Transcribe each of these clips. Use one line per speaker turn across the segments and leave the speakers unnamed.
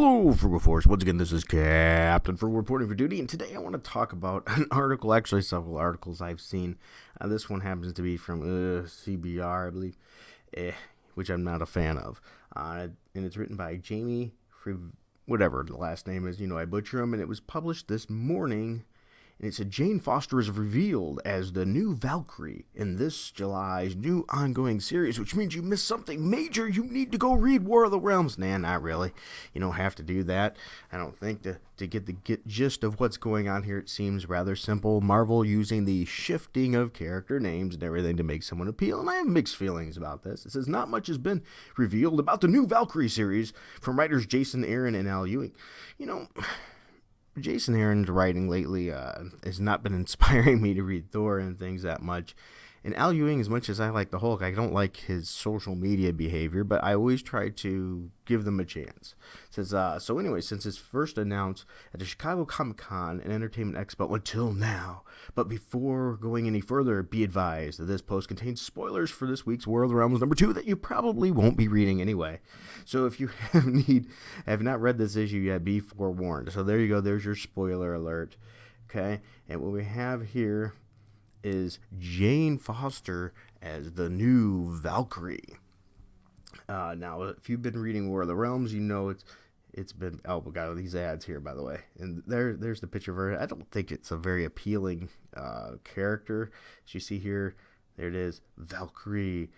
Hello, Frugal Force. Once again, this is Captain for reporting for duty, and today I want to talk about an article, actually several articles I've seen. This one happens to be from CBR, I believe, which I'm not a fan of. And it's written by Jamie, whatever the last name is, I butcher him, and it was published this morning. And it said Jane Foster is revealed as the new Valkyrie in this July's new ongoing series, which means you missed something major. You need to go read War of the Realms. Nah, not really. You don't have to do that. I don't think to get the gist of what's going on here, it seems rather simple. Marvel using the shifting of character names and everything to make someone appeal, and I have mixed feelings about this. It says not much has been revealed about the new Valkyrie series from writers Jason Aaron and Al Ewing. Jason Aaron's writing lately has not been inspiring me to read Thor and things that much. And Al Ewing, as much as I like the Hulk, I don't like his social media behavior, but I always try to give them a chance. It says, so anyway, since it's first announced at the Chicago Comic-Con and Entertainment Expo until now, but before going any further, be advised that this post contains spoilers for this week's War of the Realms #2 that you probably won't be reading anyway. So if you have not read this issue yet, be forewarned. So there you go, there's your spoiler alert. Okay, and what we have here is Jane Foster as the new Valkyrie. Now, if you've been reading War of the Realms, you know it's been, oh my god, these ads here, by the way. And there's the picture of her. I don't think it's a very appealing character. As you see here, there it is, Valkyrie.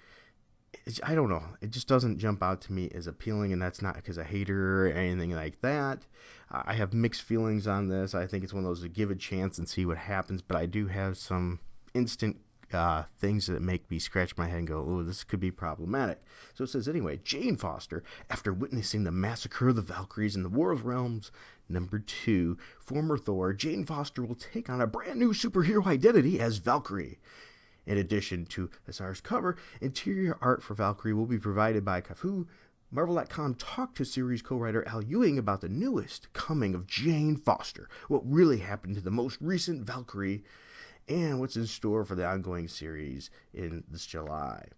I don't know. It just doesn't jump out to me as appealing, and that's not because I hate her or anything like that. I have mixed feelings on this. I think it's one of those to give a chance and see what happens, but I do have some instant things that make me scratch my head and go, oh, this could be problematic. So it says, anyway, Jane Foster, after witnessing the massacre of the Valkyries in the War of Realms #2, former Thor, Jane Foster will take on a brand new superhero identity as Valkyrie. In addition to Asar's cover, interior art for Valkyrie will be provided by Kafu. Marvel.com talked to series co-writer Al Ewing about the newest coming of Jane Foster, what really happened to the most recent Valkyrie, and what's in store for the ongoing series in this July.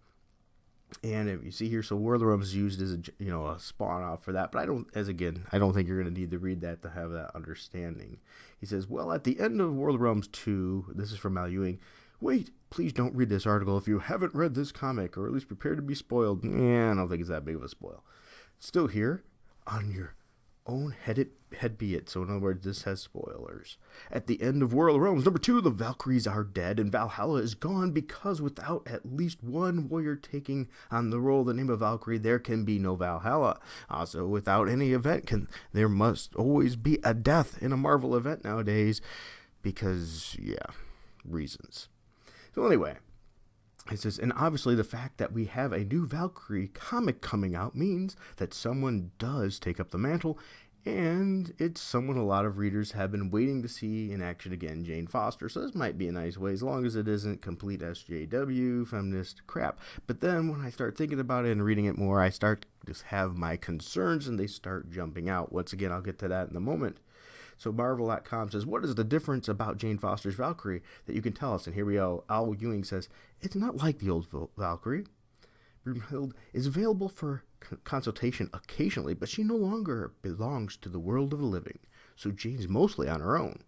And if you see here, so War of the Realms is used as a spawn off for that, but I don't think you're going to need to read that to have that understanding. He says, well, at the end of War of the Realms 2, this is from Al Ewing, wait, please don't read this article if you haven't read this comic, or at least prepare to be spoiled. I don't think it's that big of a spoil. Still here, on your own head be it. So in other words, this has spoilers. At the end of War of the Realms #2, the Valkyries are dead, and Valhalla is gone, because without at least one warrior taking on the role, the name of Valkyrie, there can be no Valhalla. Also, without any event, there must always be a death in a Marvel event nowadays, because, reasons. So anyway, it says, and obviously the fact that we have a new Valkyrie comic coming out means that someone does take up the mantle, and it's someone a lot of readers have been waiting to see in action again, Jane Foster. So this might be a nice way, as long as it isn't complete SJW, feminist crap. But then when I start thinking about it and reading it more, I start to just have my concerns, and they start jumping out. Once again, I'll get to that in a moment. So Marvel.com says, what is the difference about Jane Foster's Valkyrie that you can tell us? And here we go. Al Ewing says, it's not like the old Valkyrie. Brunhild is available for consultation occasionally, but she no longer belongs to the world of the living. So Jane's mostly on her own.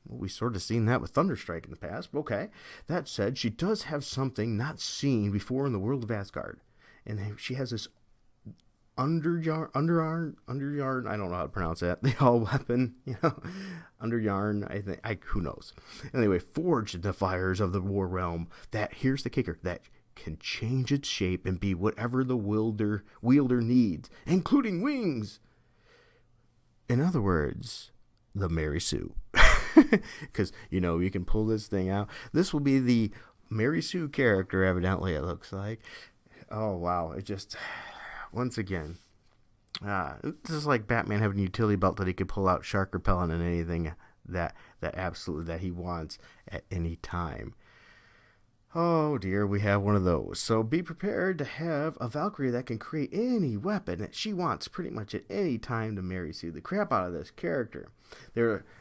Well, we sort of seen that with Thunderstrike in the past, but okay. That said, she does have something not seen before in the world of Asgard. And she has this underyarn, I don't know how to pronounce that. The all weapon, underyarn, I think, who knows. Anyway, forged in the fires of the war realm, that, here's the kicker, that can change its shape and be whatever the wielder needs, including wings. In other words, the Mary Sue. Because, you can pull this thing out. This will be the Mary Sue character, evidently, it looks like. Oh, wow. It just, once again, this is like Batman having a utility belt that he could pull out shark repellent and anything that he wants at any time. Oh dear, we have one of those. So be prepared to have a Valkyrie that can create any weapon that she wants pretty much at any time to Mary Sue the crap out of this character.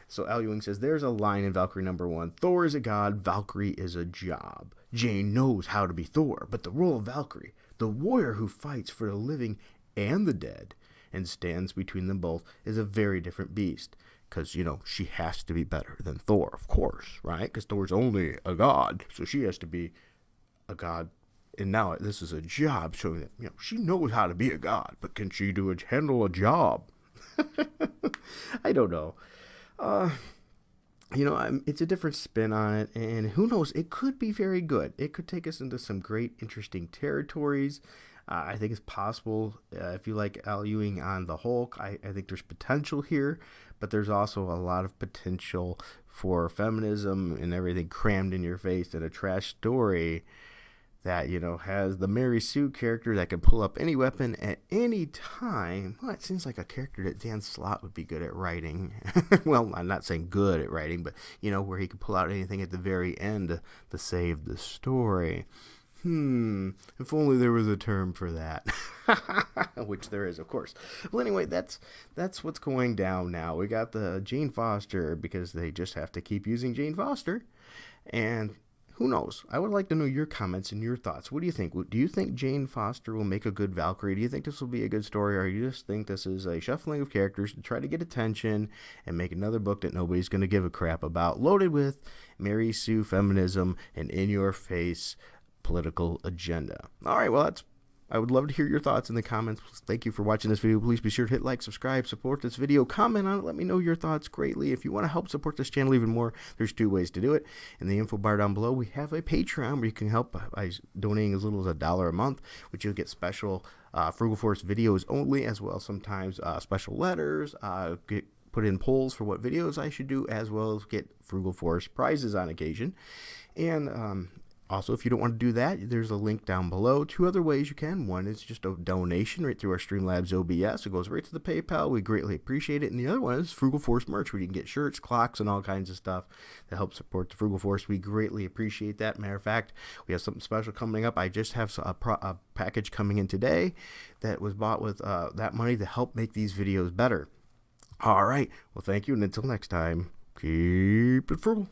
So Al Ewing says, there's a line in Valkyrie #1. Thor is a god, Valkyrie is a job. Jane knows how to be Thor, but the role of Valkyrie, the warrior who fights for the living and the dead, and stands between them both is a very different beast. Because, she has to be better than Thor, of course, right? Because Thor's only a god, so she has to be a god. And now this is a job showing that, she knows how to be a god, but can she handle a job? I don't know. It's a different spin on it, and who knows, it could be very good. It could take us into some great, interesting territories. I think it's possible, if you like Al Ewing on the Hulk, I think there's potential here, but there's also a lot of potential for feminism and everything crammed in your face in a trash story that, has the Mary Sue character that can pull up any weapon at any time. Well, it seems like a character that Dan Slott would be good at writing. Well, I'm not saying good at writing, but, where he could pull out anything at the very end to save the story. If only there was a term for that. Which there is, of course. Well, anyway, that's what's going down now. We got the Jane Foster, because they just have to keep using Jane Foster. And who knows? I would like to know your comments and your thoughts. What do you think? Do you think Jane Foster will make a good Valkyrie? Do you think this will be a good story, or do you just think this is a shuffling of characters to try to get attention and make another book that nobody's going to give a crap about, loaded with Mary Sue feminism and in-your-face political agenda? All right, well, I would love to hear your thoughts in the comments. Thank you for watching this video. Please be sure to hit like, subscribe, support this video, comment on it, let me know your thoughts greatly. If you want to help support this channel even more, there's 2 ways to do it. In the info bar down below, we have a Patreon where you can help by donating as little as $1 a month, which you'll get special Frugal Force videos only, as well as sometimes special letters, put in polls for what videos I should do, as well as get Frugal Force prizes on occasion. And also, if you don't want to do that, there's a link down below. 2 other ways you can. One is just a donation right through our Streamlabs OBS. It goes right to the PayPal. We greatly appreciate it. And the other one is Frugal Force merch, where you can get shirts, clocks, and all kinds of stuff that help support the Frugal Force. We greatly appreciate that. Matter of fact, we have something special coming up. I just have a package coming in today that was bought with that money to help make these videos better. All right. Well, thank you. And until next time, keep it frugal.